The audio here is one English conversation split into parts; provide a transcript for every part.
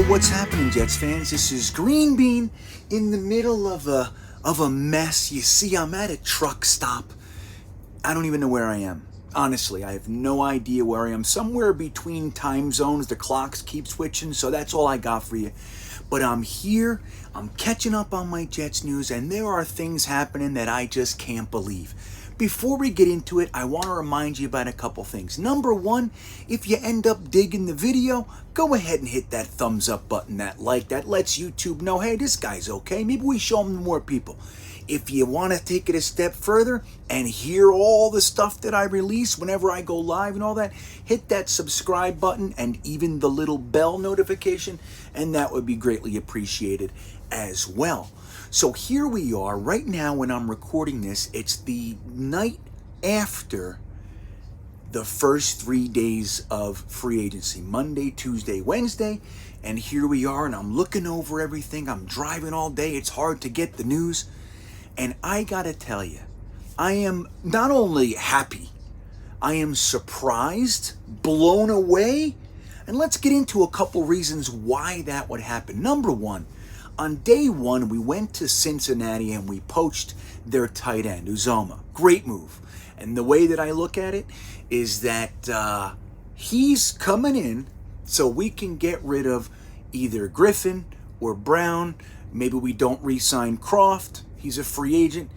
what's happening, Jets fans? This is GreenBean in the middle of a mess. You see, I'm at a truck stop. I don't even know where I am. Honestly, I have no idea where I am. Somewhere between time zones. The clocks keep switching, so that's all I got for you. But I'm here. I'm catching up on my Jets news, and there are things happening that I just can't believe. Before we get into it, I want to remind you about a couple things. Number one, if you end up digging the video, go ahead and hit that thumbs up button, that like. That lets YouTube know, hey, this guy's okay. Maybe we show him to more people. If you want to take it a step further and hear all the stuff that I release whenever I go live and all that, hit that subscribe button and even the little bell notification, and that would be greatly appreciated as well. So here we are right now when I'm recording this. It's the night after the first 3 days of free agency, Monday, Tuesday, Wednesday. And here we are, and I'm looking over everything. I'm driving all day. It's hard to get the news. And I gotta tell you, I am not only happy, I am surprised, blown away. And let's get into a couple reasons why that would happen. Number one, on day one, we went to Cincinnati and we poached their tight end, Uzomah. Great move. And the way that I look at it is that he's coming in so we can get rid of either Griffin or Brown. Maybe we don't re-sign Croft. He's a free agent.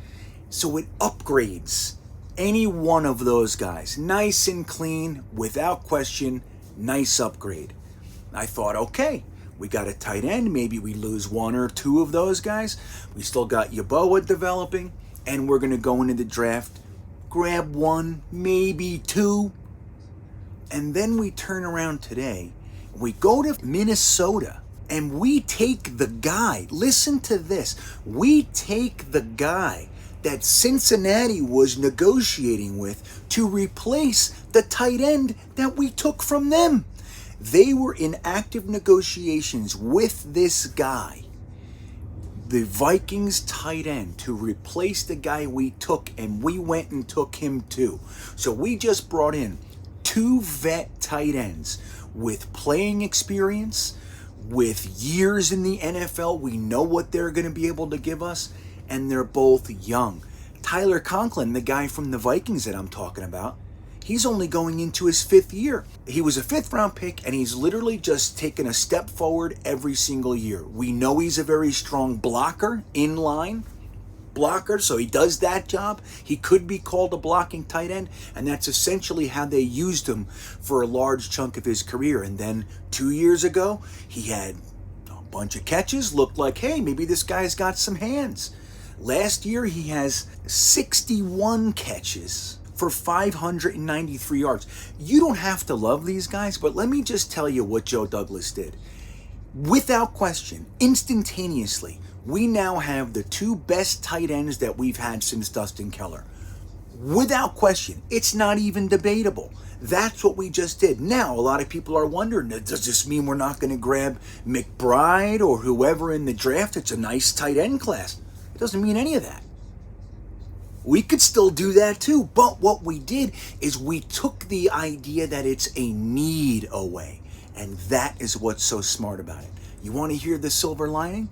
So it upgrades any one of those guys. Nice and clean, without question, nice upgrade. I thought, okay, we got a tight end. Maybe we lose one or two of those guys. We still got Yeboah developing, and we're going to go into the draft, grab one, maybe two. And then we turn around today. We go to Minnesota, and we take the guy. Listen to this. We take the guy that Cincinnati was negotiating with to replace the tight end that we took from them. They were in active negotiations with this guy, the Vikings tight end, to replace the guy we took, and we went and took him too. So we just brought in two vet tight ends with playing experience, with years in the NFL. We know what they're going to be able to give us, and they're both young. Tyler Conklin, the guy from the Vikings that I'm talking about, he's only going into his fifth year. He was a fifth-round pick, and he's literally just taken a step forward every single year. We know he's a very strong blocker, in-line blocker, so he does that job. He could be called a blocking tight end, and that's essentially how they used him for a large chunk of his career. And then 2 years ago, he had a bunch of catches, looked like, hey, maybe this guy's got some hands. Last year, he has 61 catches for 593 yards. You don't have to love these guys, but let me just tell you what Joe Douglas did. Without question, instantaneously, we now have the two best tight ends that we've had since Dustin Keller. Without question, it's not even debatable. That's what we just did. Now, a lot of people are wondering, does this mean we're not going to grab McBride or whoever in the draft? It's a nice tight end class. It doesn't mean any of that. We could still do that too, but what we did is we took the idea that it's a need away, and that is what's so smart about it. You want to hear the silver lining?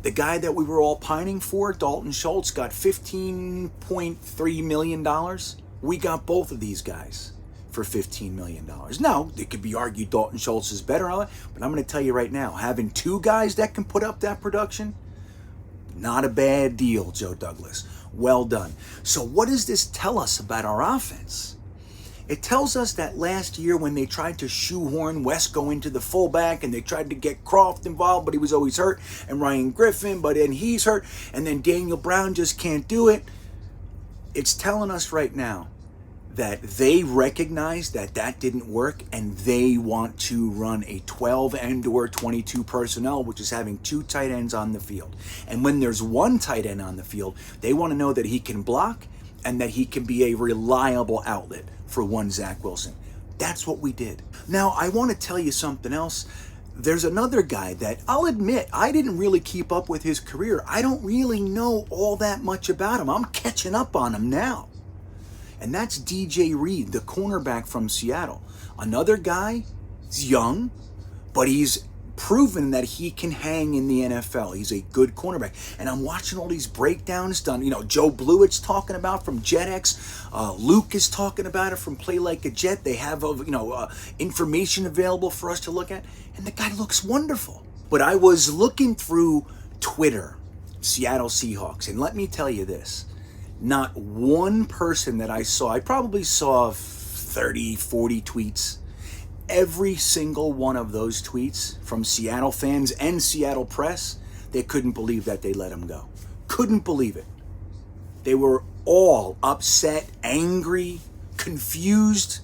The guy that we were all pining for, Dalton Schultz, got $15.3 million. We got both of these guys for $15 million. Now, it could be argued Dalton Schultz is better, but I'm going to tell you right now, having two guys that can put up that production, not a bad deal, Joe Douglas. Well done. So what does this tell us about our offense? It tells us that last year when they tried to shoehorn Wesco into the fullback and they tried to get Croft involved, but he was always hurt, and Ryan Griffin, but then he's hurt, and then Daniel Brown just can't do it. It's telling us right now that they recognize that that didn't work, and they want to run a 12 and or 22 personnel, which is having two tight ends on the field. And when there's one tight end on the field, they want to know that he can block and that he can be a reliable outlet for one Zach Wilson. That's what we did. Now, I want to tell you something else. There's another guy that I'll admit I didn't really keep up with his career. I don't really know all that much about him. I'm catching up on him now. And that's DJ Reed, the cornerback from Seattle. Another guy, he's young, but he's proven that he can hang in the NFL. He's a good cornerback. And I'm watching all these breakdowns done. You know, Joe Blewett's talking about from JetX. Luke is talking about it from Play Like a Jet. They have, information available for us to look at. And the guy looks wonderful. But I was looking through Twitter, Seattle Seahawks, and let me tell you this. Not one person that I saw, I probably saw 30, 40 tweets. Every single one of those tweets from Seattle fans and Seattle press, they couldn't believe that they let him go. Couldn't believe it. They were all upset, angry, confused,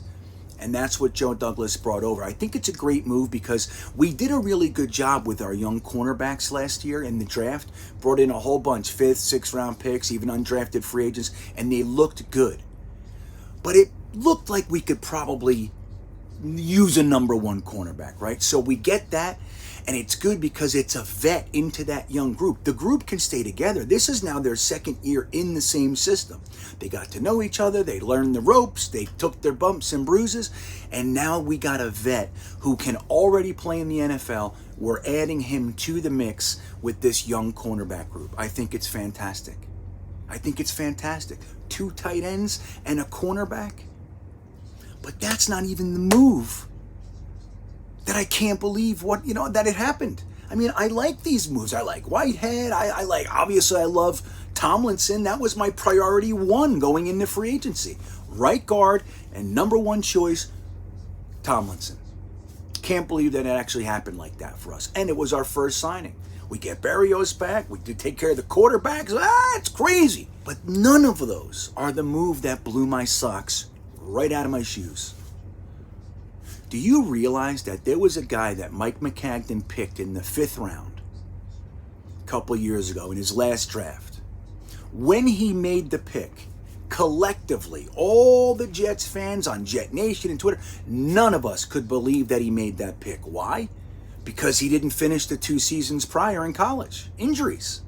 and that's what Joe Douglas brought over. I think it's a great move because we did a really good job with our young cornerbacks last year in the draft. Brought in a whole bunch, 5th, 6th round picks, even undrafted free agents, and they looked good. But it looked like we could probably use a number one cornerback, right? So we get that, and it's good because it's a vet into that young group. The group can stay together. This is now their second year in the same system. They got to know each other, they learned the ropes, they took their bumps and bruises, and now we got a vet who can already play in the NFL. We're adding him to the mix with this young cornerback group. I think it's fantastic. I think it's fantastic. 2 tight ends and a cornerback. But that's not even the move that I can't believe that it happened. I mean, I like these moves. I like Whitehead. Obviously I love Tomlinson. That was my priority 1 going into free agency. Right guard and number 1 choice, Tomlinson. Can't believe that it actually happened like that for us. And it was our first signing. We get Berrios back. We did take care of the quarterbacks. It's crazy. But none of those are the move that blew my socks right out of my shoes. Do you realize that there was a guy that Mike McCagnon picked in the 5th round a couple years ago in his last draft? When he made the pick, collectively, all the Jets fans on Jetnation and Twitter, none of us could believe that he made that pick. Why? Because he didn't finish the 2 seasons prior in college. Injuries.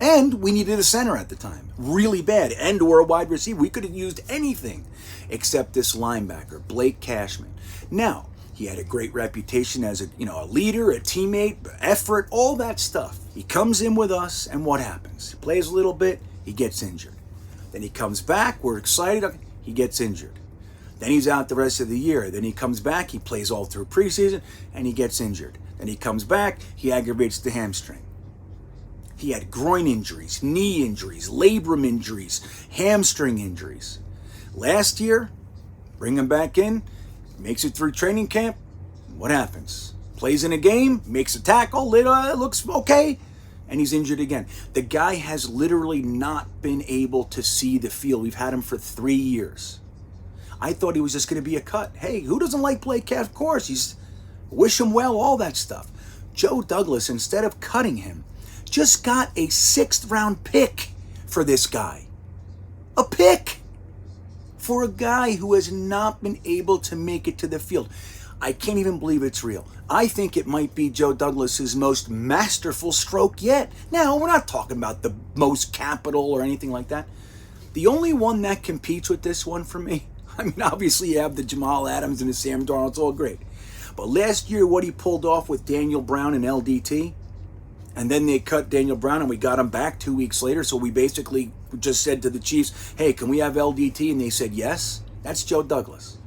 And we needed a center at the time, really bad, and or a wide receiver. We could have used anything except this linebacker, Blake Cashman. Now, he had a great reputation as a leader, a teammate, effort, all that stuff. He comes in with us, and what happens? He plays a little bit, he gets injured. Then he comes back, we're excited, he gets injured. Then he's out the rest of the year. Then he comes back, he plays all through preseason, and he gets injured. Then he comes back, he aggravates the hamstring. He had groin injuries, knee injuries, labrum injuries, hamstring injuries. Last year, bring him back in, makes it through training camp. What happens? Plays in a game, makes a tackle, looks okay, and he's injured again. The guy has literally not been able to see the field. We've had him for 3 years. I thought he was just going to be a cut. Hey, who doesn't like Blake Cashman? Of course, wish him well, all that stuff. Joe Douglas, instead of cutting him, just got a 6th round pick for this guy. A pick for a guy who has not been able to make it to the field. I can't even believe it's real. I think it might be Joe Douglas's most masterful stroke yet. Now, we're not talking about the most capital or anything like that. The only one that competes with this one for me, I mean, obviously you have the Jamal Adams and the Sam Darnold, it's all great. But last year, what he pulled off with Daniel Brown and LDT, and then they cut Daniel Brown and we got him back 2 weeks later. So we basically just said to the Chiefs, hey, can we have LDT? And they said yes. That's Joe Douglas.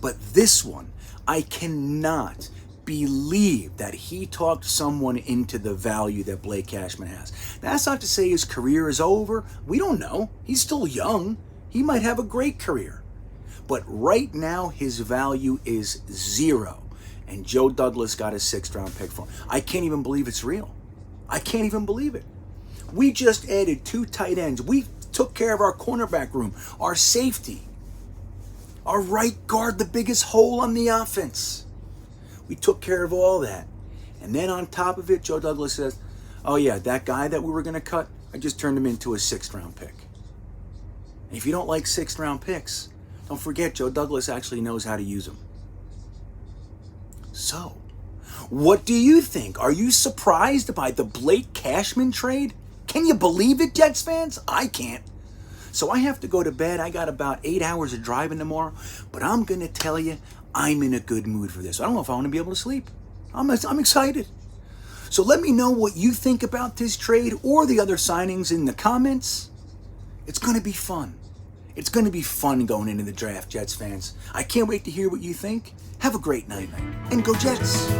But this one, I cannot believe that he talked someone into the value that Blake Cashman has. That's not to say his career is over. We don't know. He's still young. He might have a great career. But right now, his value is 0. And Joe Douglas got a 6th round pick for him. I can't even believe it's real. I can't even believe it. We just added 2 tight ends. We took care of our cornerback room, our safety, our right guard, the biggest hole on the offense. We took care of all that. And then on top of it, Joe Douglas says, oh yeah, that guy that we were going to cut, I just turned him into a 6th round pick. And if you don't like 6th round picks, don't forget Joe Douglas actually knows how to use them. So, what do you think? Are you surprised by the Blake Cashman trade? Can you believe it, Jets fans? I can't. So I have to go to bed. I got about 8 hours of driving tomorrow. But I'm going to tell you, I'm in a good mood for this. I don't know if I want to be able to sleep. I'm excited. So let me know what you think about this trade or the other signings in the comments. It's going to be fun. It's going to be fun going into the draft, Jets fans. I can't wait to hear what you think. Have a great night, and go Jets.